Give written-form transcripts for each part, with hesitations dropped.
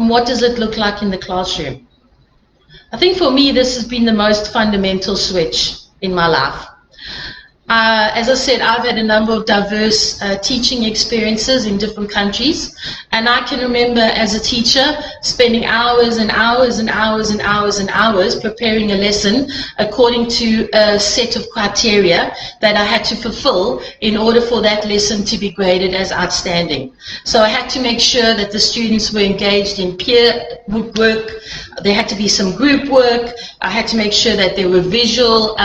And what does it look like in the classroom? I think for me, this has been the most fundamental switch in my life. As I said, I've had a number of diverse teaching experiences in different countries, and I can remember as a teacher spending hours and hours and hours and hours and hours preparing a lesson according to a set of criteria that I had to fulfill in order for that lesson to be graded as outstanding. So I had to make sure that the students were engaged in peer work, there had to be some group work, I had to make sure that there were visual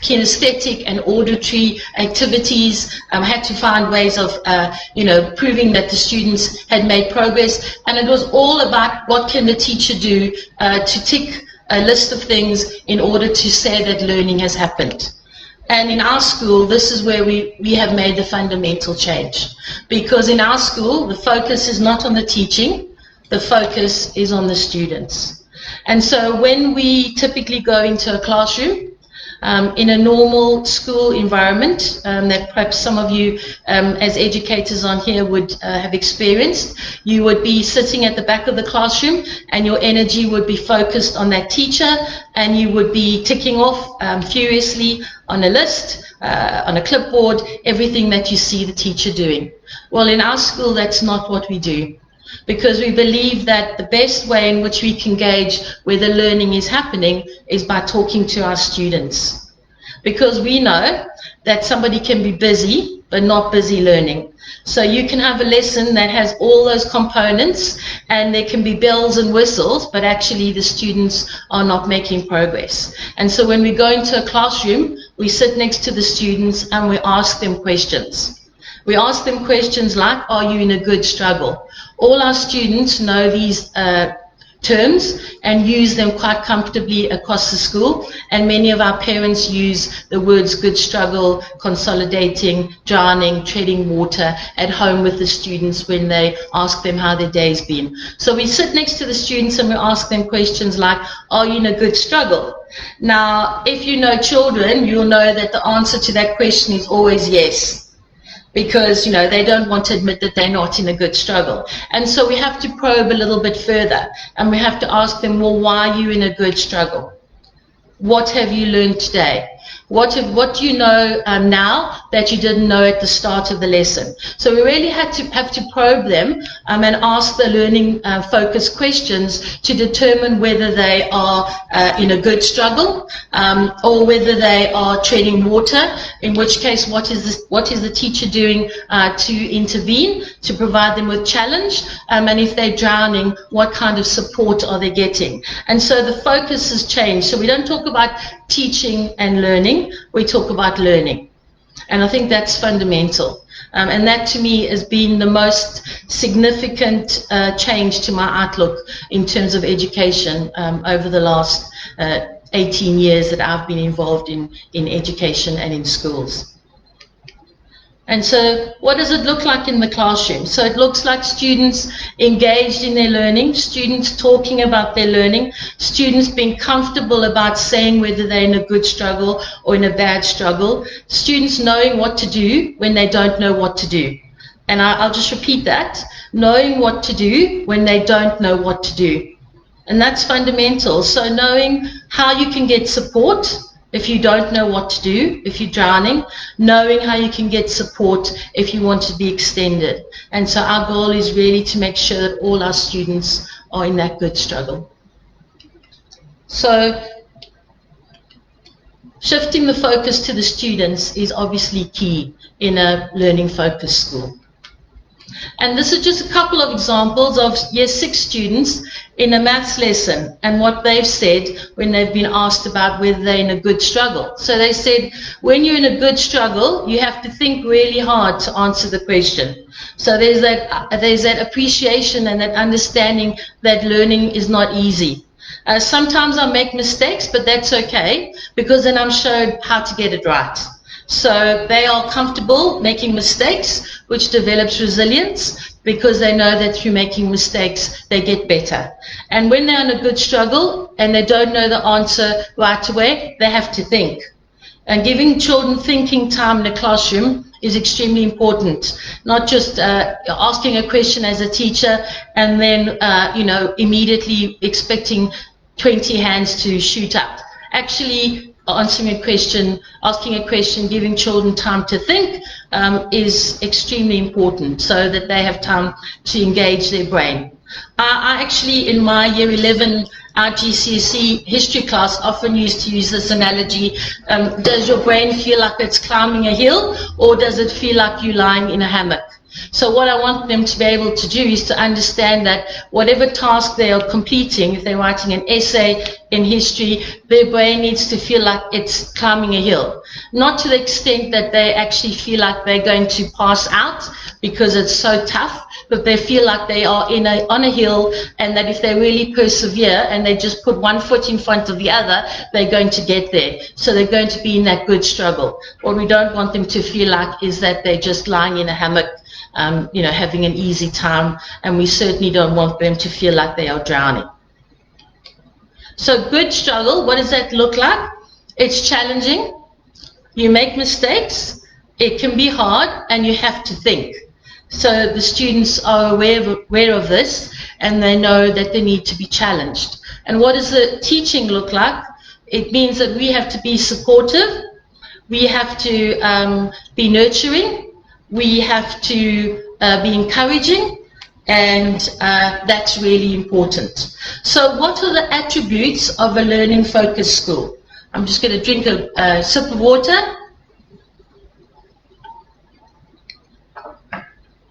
kinesthetic and auditory activities. Had to find ways of, proving that the students had made progress. And it was all about what can the teacher do to tick a list of things in order to say that learning has happened. And in our school, this is where we have made the fundamental change. Because in our school, the focus is not on the teaching, the focus is on the students. And so when we typically go into a classroom, in a normal school environment that perhaps some of you as educators on here would have experienced, you would be sitting at the back of the classroom and your energy would be focused on that teacher and you would be ticking off furiously on a list, on a clipboard, everything that you see the teacher doing. Well, in our school, that's not what we do. Because we believe that the best way in which we can gauge whether learning is happening is by talking to our students. Because we know that somebody can be busy, but not busy learning. So you can have a lesson that has all those components, and there can be bells and whistles, but actually the students are not making progress. And so when we go into a classroom, we sit next to the students and we ask them questions. We ask them questions like, are you in a good struggle? All our students know these terms and use them quite comfortably across the school, and many of our parents use the words good struggle, consolidating, drowning, treading water at home with the students when they ask them how their day's been. So we sit next to the students and we ask them questions like, are you in a good struggle? Now, if you know children, you'll know that the answer to that question is always yes. Because, they don't want to admit that they're not in a good struggle. And so we have to probe a little bit further, and we have to ask them, well, why are you in a good struggle? What have you learned today? What do you know now that you didn't know at the start of the lesson? So we really have to probe them and ask the learning focused questions to determine whether they are in a good struggle or whether they are treading water, in which case what is the teacher doing to intervene, to provide them with challenge, and if they're drowning, what kind of support are they getting? And so the focus has changed. So we don't talk about teaching and learning, we talk about learning. And I think that's fundamental. And that to me has been the most significant change to my outlook in terms of education over the last 18 years that I've been involved in education and in schools. And so what does it look like in the classroom? So it looks like students engaged in their learning, students talking about their learning, students being comfortable about saying whether they're in a good struggle or in a bad struggle, students knowing what to do when they don't know what to do. And I'll just repeat that, knowing what to do when they don't know what to do. And that's fundamental. So knowing how you can get support if you don't know what to do, if you're drowning, knowing how you can get support if you want to be extended. And so our goal is really to make sure that all our students are in that good struggle. So shifting the focus to the students is obviously key in a learning focused school. And this is just a couple of examples of year 6 students in a maths lesson and what they've said when they've been asked about whether they're in a good struggle. So they said, when you're in a good struggle, you have to think really hard to answer the question. So there's that appreciation and that understanding that learning is not easy. Sometimes I make mistakes, but that's okay, because then I'm shown how to get it right. So they are comfortable making mistakes, which develops resilience, because they know that through making mistakes, they get better. And when they're in a good struggle and they don't know the answer right away, they have to think. And giving children thinking time in the classroom is extremely important. Not just asking a question as a teacher and then, immediately expecting 20 hands to shoot up. Actually, asking a question, giving children time to think is extremely important so that they have time to engage their brain. I actually, in my year 11 GCSE history class, often used to use this analogy. Does your brain feel like it's climbing a hill, or does it feel like you're lying in a hammock? So what I want them to be able to do is to understand that whatever task they are completing, if they're writing an essay in history, their brain needs to feel like it's climbing a hill. Not to the extent that they actually feel like they're going to pass out because it's so tough, but they feel like they are on a hill, and that if they really persevere and they just put one foot in front of the other, they're going to get there. So they're going to be in that good struggle. What we don't want them to feel like is that they're just lying in a hammock, having an easy time, and we certainly don't want them to feel like they are drowning. So good struggle, what does that look like? It's challenging. You make mistakes. It can be hard, and you have to think. So the students are aware of this, and they know that they need to be challenged. And what does the teaching look like? It means that we have to be supportive. We have to be nurturing. We have to be encouraging, and that's really important. So what are the attributes of a learning-focused school? I'm just going to drink a sip of water.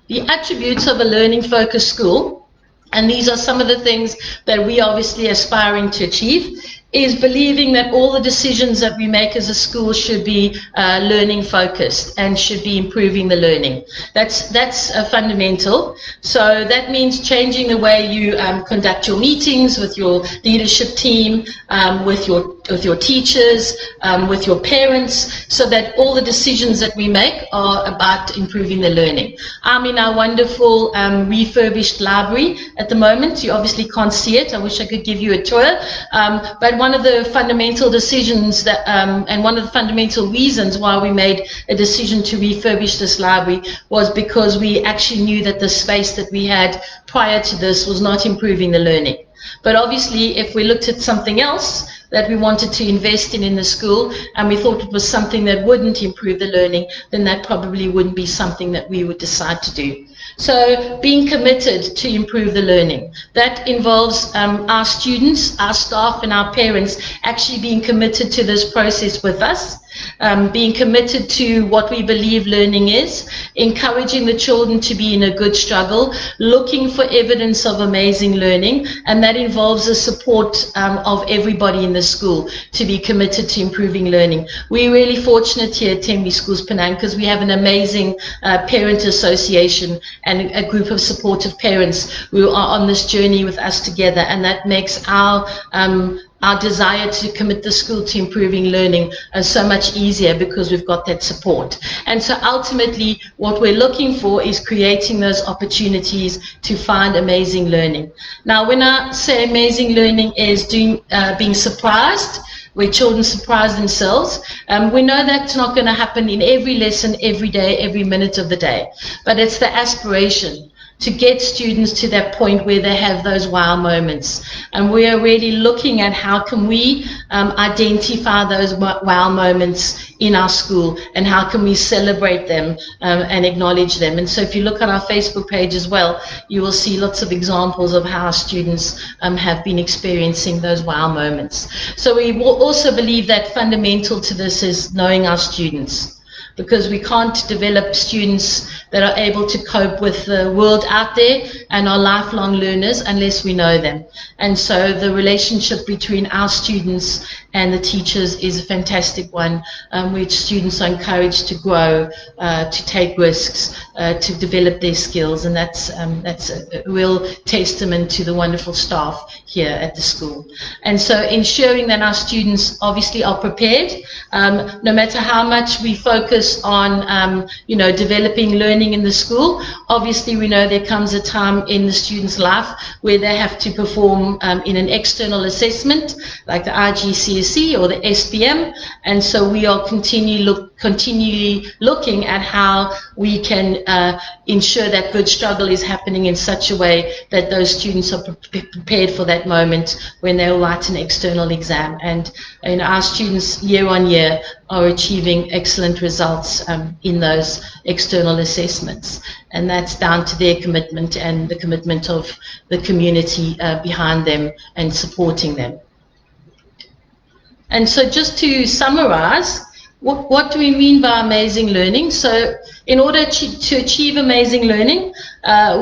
The attributes of a learning-focused school, and these are some of the things that we obviously aspiring to achieve, is believing that all the decisions that we make as a school should be learning focused and should be improving the learning. That's fundamental. So that means changing the way you conduct your meetings with your leadership team, with your teachers, with your parents, so that all the decisions that we make are about improving the learning. I'm in our wonderful refurbished library at the moment. You obviously can't see it. I wish I could give you a tour. But one of the fundamental decisions that, and one of the fundamental reasons why we made a decision to refurbish this library was because we actually knew that the space that we had prior to this was not improving the learning. But obviously, if we looked at something else that we wanted to invest in the school, and we thought it was something that wouldn't improve the learning, then that probably wouldn't be something that we would decide to do. So being committed to improve the learning. That involves our students, our staff, and our parents actually being committed to this process with us. Being committed to what we believe learning is, encouraging the children to be in a good struggle, looking for evidence of amazing learning, and that involves the support of everybody in the school to be committed to improving learning. We're really fortunate here at Tenby Schools Penang because we have an amazing parent association and a group of supportive parents who are on this journey with us together, and that makes our desire to commit the school to improving learning so much easier because we've got that support. And so ultimately what we're looking for is creating those opportunities to find amazing learning. Now when I say amazing learning is being surprised, where children surprise themselves. We know that's not going to happen in every lesson, every day, every minute of the day, but it's the aspiration to get students to that point where they have those wow moments. And we are really looking at how can we identify those wow moments in our school, and how can we celebrate them and acknowledge them. And so if you look on our Facebook page as well, you will see lots of examples of how our students have been experiencing those wow moments. So we will also believe that fundamental to this is knowing our students, because we can't develop students that are able to cope with the world out there and are lifelong learners unless we know them. And so the relationship between our students and the teachers is a fantastic one, which students are encouraged to grow, to take risks, to develop their skills, and that's a real testament to the wonderful staff here at the school. And so ensuring that our students obviously are prepared, no matter how much we focus on developing learning in the school, obviously we know there comes a time time in the student's life where they have to perform in an external assessment like the IGCSE or the SPM, and so we are continually looking at how we can ensure that good struggle is happening in such a way that those students are prepared for that moment when they'll write an external exam. And our students year on year are achieving excellent results in those external assessments, and that's down to their commitment and the commitment of the community behind them and supporting them. And so just to summarize, what do we mean by amazing learning? So in order to achieve amazing learning,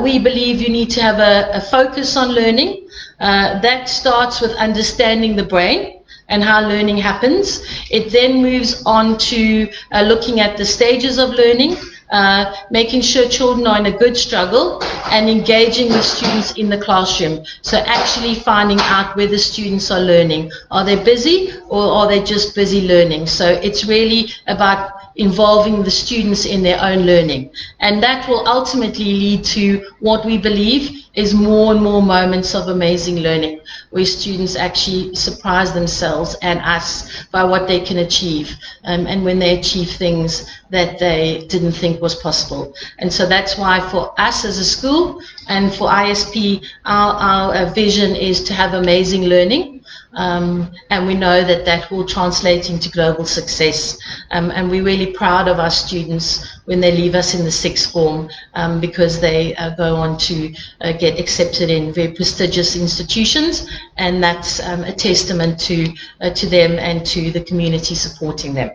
we believe you need to have a focus on learning. That starts with understanding the brain and how learning happens. It then moves on to looking at the stages of learning, making sure children are in a good struggle and engaging with students in the classroom. So actually finding out whether students are learning. Are they busy or are they just busy learning? So it's really about involving the students in their own learning. And that will ultimately lead to what we believe is more and more moments of amazing learning, where students actually surprise themselves and us by what they can achieve, and when they achieve things that they didn't think was possible. And so that's why for us as a school and for ISP, our vision is to have amazing learning. And we know that that will translate into global success. And we're really proud of our students when they leave us in the sixth form, because they go on to get accepted in very prestigious institutions, and that's a testament to them and to the community supporting them.